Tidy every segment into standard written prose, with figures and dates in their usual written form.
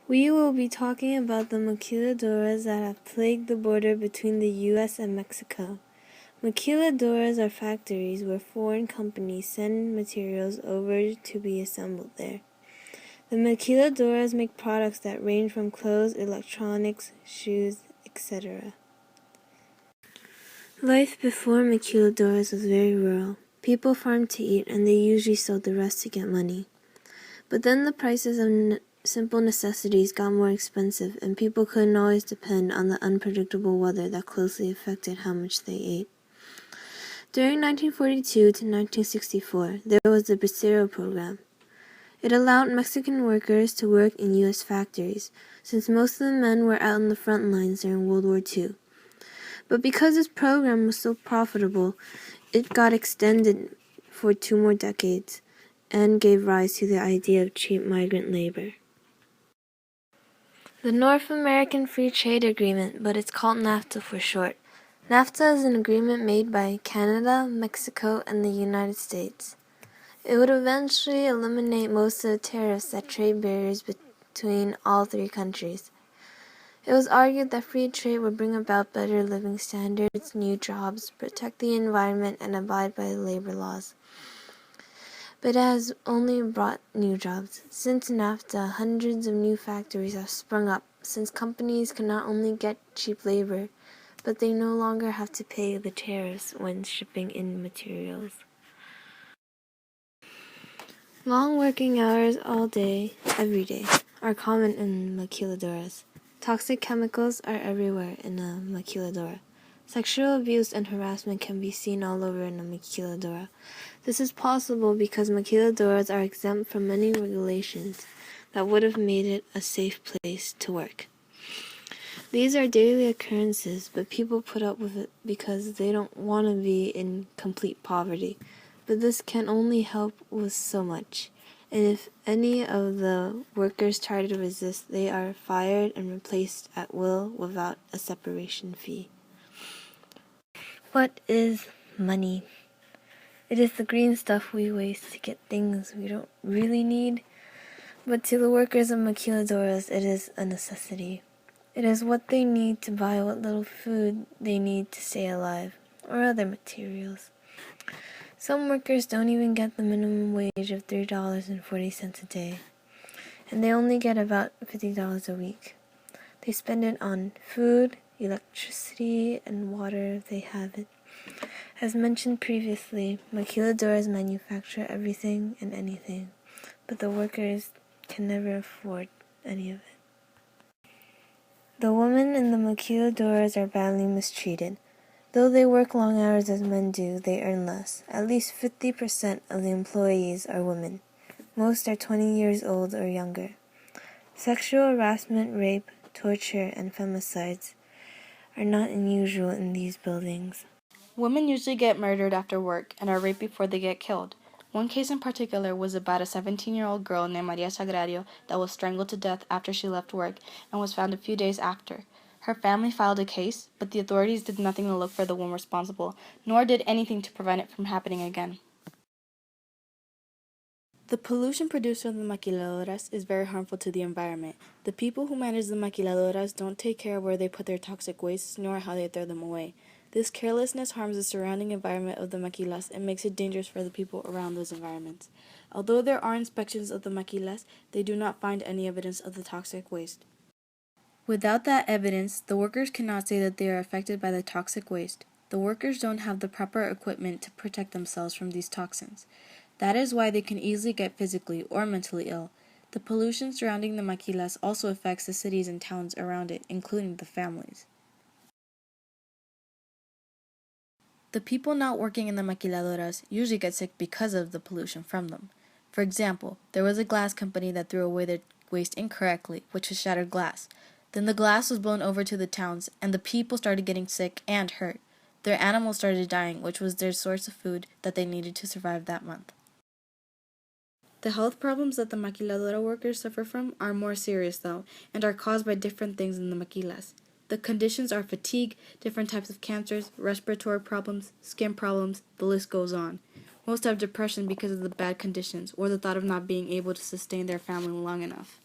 We will be talking about the maquiladoras that have plagued the border between the U.S. and Mexico. Maquiladoras are factories where foreign companies send materials over to be assembled there. The maquiladoras make products that range from clothes, electronics, shoes, etc. Life before maquiladoras was very rural. People farmed to eat, and they usually sold the rest to get money. But then the prices of simple necessities got more expensive, and people couldn't always depend on the unpredictable weather that closely affected how much they ate. During 1942 to 1964, there was the Bracero program. It allowed Mexican workers to work in U.S. factories, since most of the men were out on the front lines during World War II. But because this program was so profitable, it got extended for 2 more decades and gave rise to the idea of cheap migrant labor. The North American Free Trade Agreement, but it's called NAFTA for short. NAFTA is an agreement made by Canada, Mexico, and the United States. It would eventually eliminate most of the tariffs that trade barriers between all 3 countries. It was argued that free trade would bring about better living standards, new jobs, protect the environment, and abide by labor laws. But it has only brought new jobs. Since NAFTA, hundreds of new factories have sprung up, since companies can not only get cheap labor, but they no longer have to pay the tariffs when shipping in materials. Long working hours all day, every day, are common in maquiladoras. Toxic chemicals are everywhere in a maquiladora. Sexual abuse and harassment can be seen all over in a maquiladora. This is possible because maquiladoras are exempt from many regulations that would have made it a safe place to work. These are daily occurrences, but people put up with it because they don't want to be in complete poverty. But this can only help with so much. And if any of the workers try to resist, they are fired and replaced at will without a separation fee. What is money? It is the green stuff we waste to get things we don't really need. But to the workers of maquiladoras, it is a necessity. It is what they need to buy what little food they need to stay alive, or other materials. Some workers don't even get the minimum wage of $3.40 a day, and they only get about $50 a week. They spend it on food, electricity, and water if they have it. As mentioned previously, maquiladoras manufacture everything and anything, but the workers can never afford any of it. The women in the maquiladoras are badly mistreated. Though they work long hours as men do, they earn less. At least 50% of the employees are women. Most are 20 years old or younger. Sexual harassment, rape, torture, and femicides are not unusual in these buildings. Women usually get murdered after work and are raped before they get killed. One case in particular was about a 17-year-old girl named Maria Sagrario that was strangled to death after she left work and was found a few days after. Her family filed a case, but the authorities did nothing to look for the one responsible, nor did anything to prevent it from happening again. The pollution produced from the maquiladoras is very harmful to the environment. The people who manage the maquiladoras don't take care of where they put their toxic wastes, nor how they throw them away. This carelessness harms the surrounding environment of the maquilas and makes it dangerous for the people around those environments. Although there are inspections of the maquilas, they do not find any evidence of the toxic waste. Without that evidence, the workers cannot say that they are affected by the toxic waste. The workers don't have the proper equipment to protect themselves from these toxins. That is why they can easily get physically or mentally ill. The pollution surrounding the maquilas also affects the cities and towns around it, including the families. The people not working in the maquiladoras usually get sick because of the pollution from them. For example, there was a glass company that threw away their waste incorrectly, which was shattered glass. Then the glass was blown over to the towns, and the people started getting sick and hurt. Their animals started dying, which was their source of food that they needed to survive that month. The health problems that the maquiladora workers suffer from are more serious, though, and are caused by different things in the maquilas. The conditions are fatigue, different types of cancers, respiratory problems, skin problems, the list goes on. Most have depression because of the bad conditions or the thought of not being able to sustain their family long enough.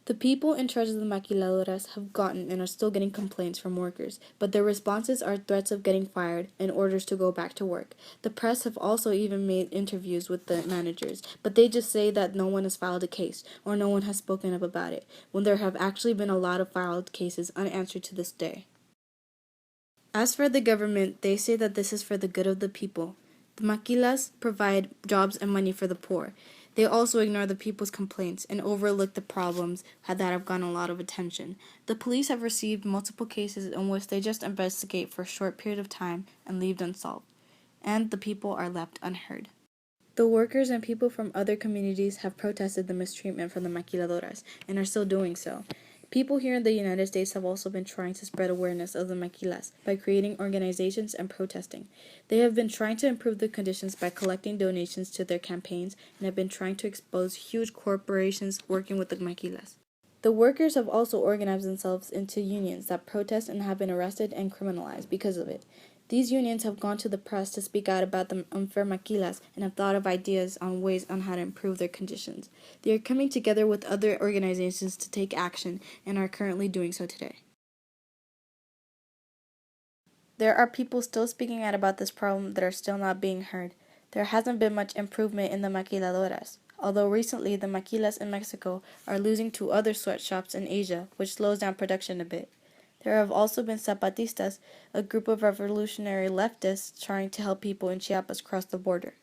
The people in charge of the maquiladoras have gotten and are still getting complaints from workers, but their responses are threats of getting fired and orders to go back to work. The press have also even made interviews with the managers, but they just say that no one has filed a case or no one has spoken up about it, when there have actually been a lot of filed cases unanswered to this day. As for the government, they say that this is for the good of the people. The maquilas provide jobs and money for the poor. They also ignore the people's complaints and overlook the problems that have gotten a lot of attention. The police have received multiple cases in which they just investigate for a short period of time and leave unsolved, and the people are left unheard. The workers and people from other communities have protested the mistreatment from the maquiladoras and are still doing so. People here in the United States have also been trying to spread awareness of the maquilas by creating organizations and protesting. They have been trying to improve the conditions by collecting donations to their campaigns and have been trying to expose huge corporations working with the maquilas. The workers have also organized themselves into unions that protest and have been arrested and criminalized because of it. These unions have gone to the press to speak out about the unfair maquilas and have thought of ideas on ways on how to improve their conditions. They are coming together with other organizations to take action and are currently doing so today. There are people still speaking out about this problem that are still not being heard. There hasn't been much improvement in the maquiladoras, although recently the maquilas in Mexico are losing to other sweatshops in Asia, which slows down production a bit. There have also been zapatistas, a group of revolutionary leftists trying to help people in Chiapas cross the border.